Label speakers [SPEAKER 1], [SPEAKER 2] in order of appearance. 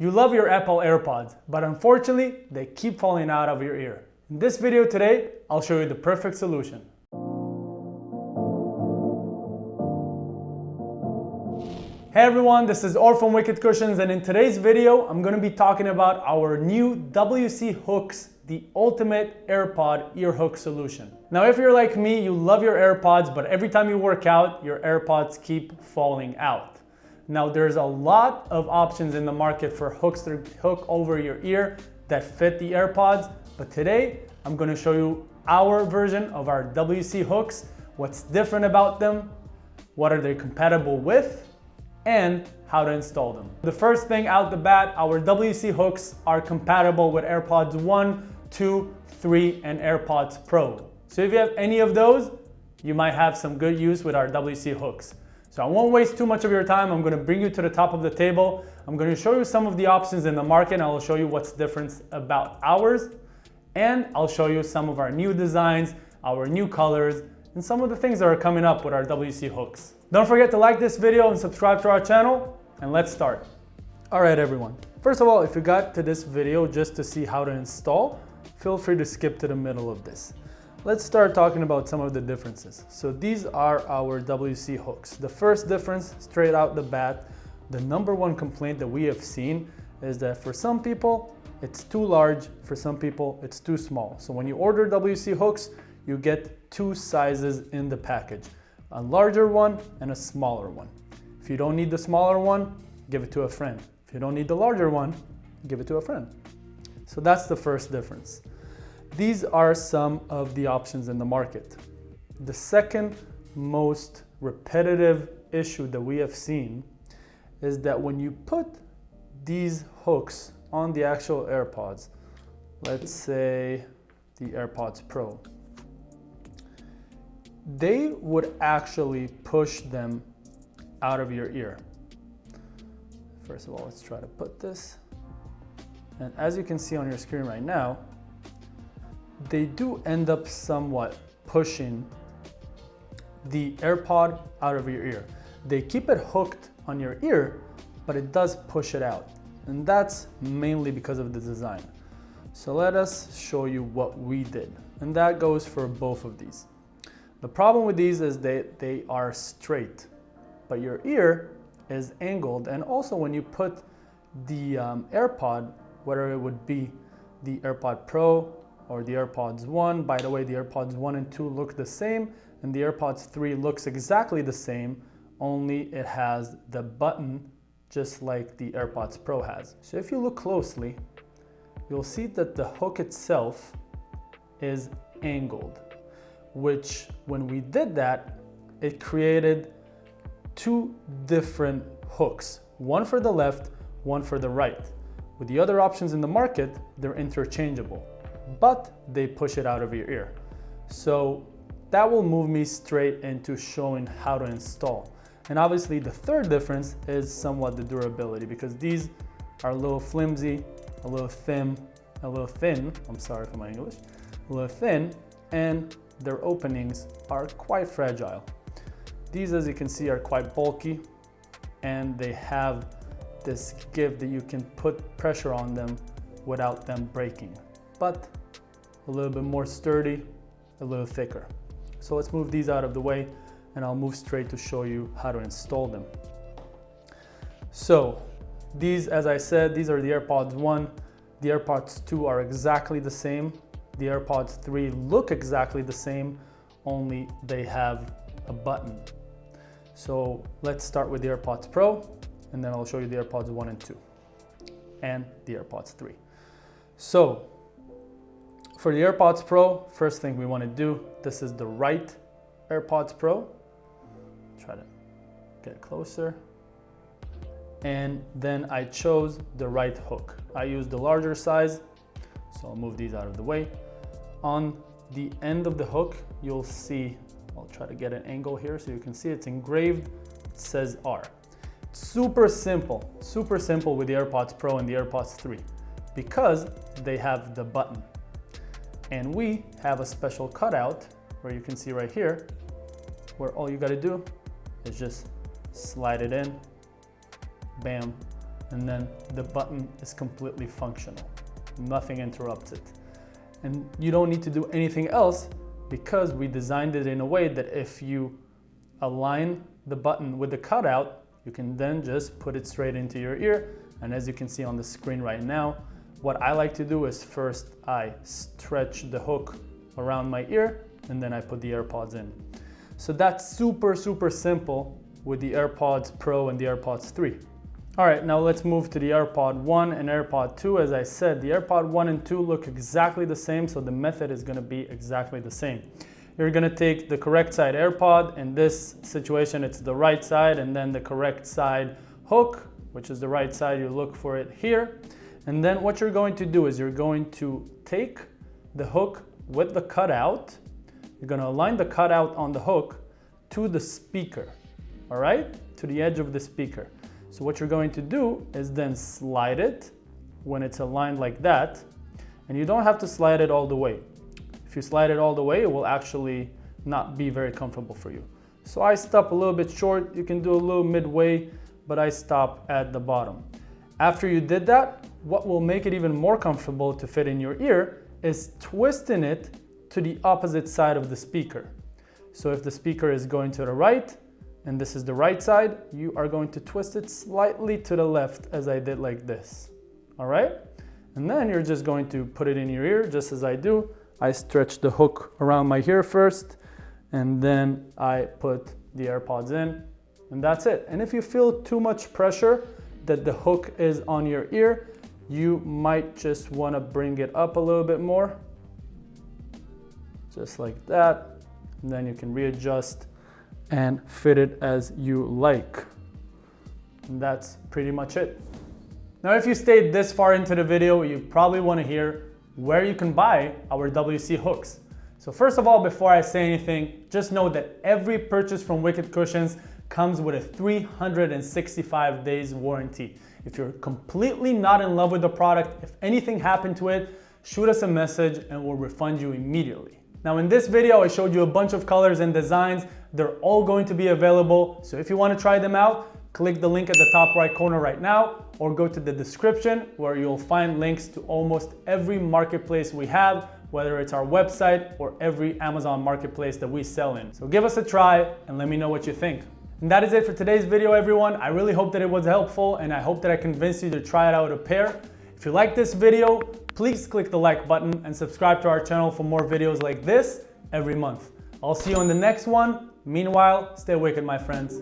[SPEAKER 1] You love your Apple AirPods, but unfortunately, they keep falling out of your ear. In this video today, I'll show you the perfect solution. Hey everyone, this is Or from Wicked Cushions, and in today's video, I'm going to be talking about our new HookZ, the ultimate AirPod Ear Hook solution. Now, if you're like me, you love your AirPods, but every time you work out, your AirPods keep falling out. Now, there's a lot of options in the market for hooks to hook over your ear that fit the AirPods, but today I'm going to show you our version of our HookZ, what's different about them, what are they compatible with, and how to install them. The first thing out the bat, our HookZ are compatible with AirPods 1, 2, 3, and AirPods Pro. So if you have any of those, you might have some good use with our HookZ. So I won't waste too much of your time. I'm going to bring you to the top of the table. I'm going to show you some of the options in the market, and I'll show you what's different about ours. And I'll show you some of our new designs, our new colors, and some of the things that are coming up with our HookZ. Don't forget to like this video and subscribe to our channel, and let's start. All right, everyone. First of all, if you got to this video just to see how to install, feel free to skip to the middle of this. Let's start talking about some of the differences. So these are our HookZ. The first difference, straight out the bat, the number one complaint that we have seen is that for some people, it's too large, for some people, it's too small. So when you order HookZ, you get two sizes in the package, a larger one and a smaller one. If you don't need the smaller one, give it to a friend. If you don't need the larger one, give it to a friend. So that's the first difference. These are some of the options in the market. The second most repetitive issue that we have seen is that when you put these hooks on the actual AirPods, let's say the AirPods Pro, they would actually push them out of your ear. First of all, let's try to put this. And as you can see on your screen right now, they do end up somewhat pushing the AirPod out of your ear. They keep it hooked on your ear, but it does push it out. And that's mainly because of the design. So let us show you what we did. And that goes for both of these. The problem with these is they are straight, but your ear is angled. And also when you put the AirPod, whether it would be the AirPod Pro or the AirPods 1, by the way, the AirPods 1 and 2 look the same, and the AirPods 3 looks exactly the same, only it has the button just like the AirPods Pro has. So if you look closely, you'll see that the hook itself is angled, which when we did that, it created two different hooks, one for the left, one for the right. With the other options in the market, they're interchangeable, but they push it out of your ear. So that will move me straight into showing how to install. And obviously the third difference is somewhat the durability, because these are a little flimsy, a little thin, I'm sorry for my English, a little thin, and their openings are quite fragile. These, as you can see, are quite bulky, and they have this give that you can put pressure on them without them breaking, but a little bit more sturdy, a little thicker. So let's move these out of the way, and I'll move straight to show you how to install them. So these, as I said, these are the AirPods 1. The AirPods 2 are exactly the same. The AirPods 3 look exactly the same, only they have a button. So let's start with the AirPods Pro, and then I'll show you the AirPods 1 and 2 and the AirPods 3. So for the AirPods Pro, first thing we want to do, this is the right AirPods Pro. Try to get closer. And then I chose the right hook. I used the larger size, so I'll move these out of the way. On the end of the hook, you'll see, I'll try to get an angle here so you can see it's engraved, it says R. Super simple with the AirPods Pro and the AirPods 3 because they have the button. And we have a special cutout where you can see right here, where all you gotta do is just slide it in, bam, and then the button is completely functional. Nothing interrupts it. And you don't need to do anything else because we designed it in a way that if you align the button with the cutout, you can then just put it straight into your ear. And as you can see on the screen right now, what I like to do is first I stretch the hook around my ear and then I put the AirPods in. So that's super simple with the AirPods Pro and the AirPods 3. All right, now let's move to the AirPod 1 and AirPod 2. As I said, the AirPod 1 and 2 look exactly the same, so the method is gonna be exactly the same. You're gonna take the correct side AirPod. In this situation, it's the right side, and then the correct side hook, which is the right side, you look for it here. And then what you're going to do is you're going to take the hook with the cutout. You're gonna align the cutout on the hook to the speaker, all right? To the edge of the speaker. So what you're going to do is then slide it when it's aligned like that, and you don't have to slide it all the way. If you slide it all the way, it will actually not be very comfortable for you. So I stop a little bit short. You can do a little midway, but I stop at the bottom. After you did that, what will make it even more comfortable to fit in your ear is twisting it to the opposite side of the speaker. So if the speaker is going to the right, and this is the right side, you are going to twist it slightly to the left as I did like this, all right? And then you're just going to put it in your ear just as I do. I stretch the hook around my ear first, and then I put the AirPods in, and that's it. And if you feel too much pressure that the hook is on your ear, you might just wanna bring it up a little bit more, just like that. And then you can readjust and fit it as you like. And that's pretty much it. Now, if you stayed this far into the video, you probably want to hear where you can buy our WC hooks. So first of all, before I say anything, just know that every purchase from Wicked Cushions comes with a 365 days warranty. If you're completely not in love with the product, if anything happened to it, shoot us a message and we'll refund you immediately. Now in this video, I showed you a bunch of colors and designs. They're all going to be available. So if you want to try them out, click the link at the top right corner right now, or go to the description where you'll find links to almost every marketplace we have, whether it's our website or every Amazon marketplace that we sell in. So give us a try and let me know what you think. And that is it for today's video, everyone. I really hope that it was helpful, and I hope that I convinced you to try it out a pair. If you like this video, please click the like button and subscribe to our channel for more videos like this every month. I'll see you on the next one. Meanwhile, stay wicked, my friends.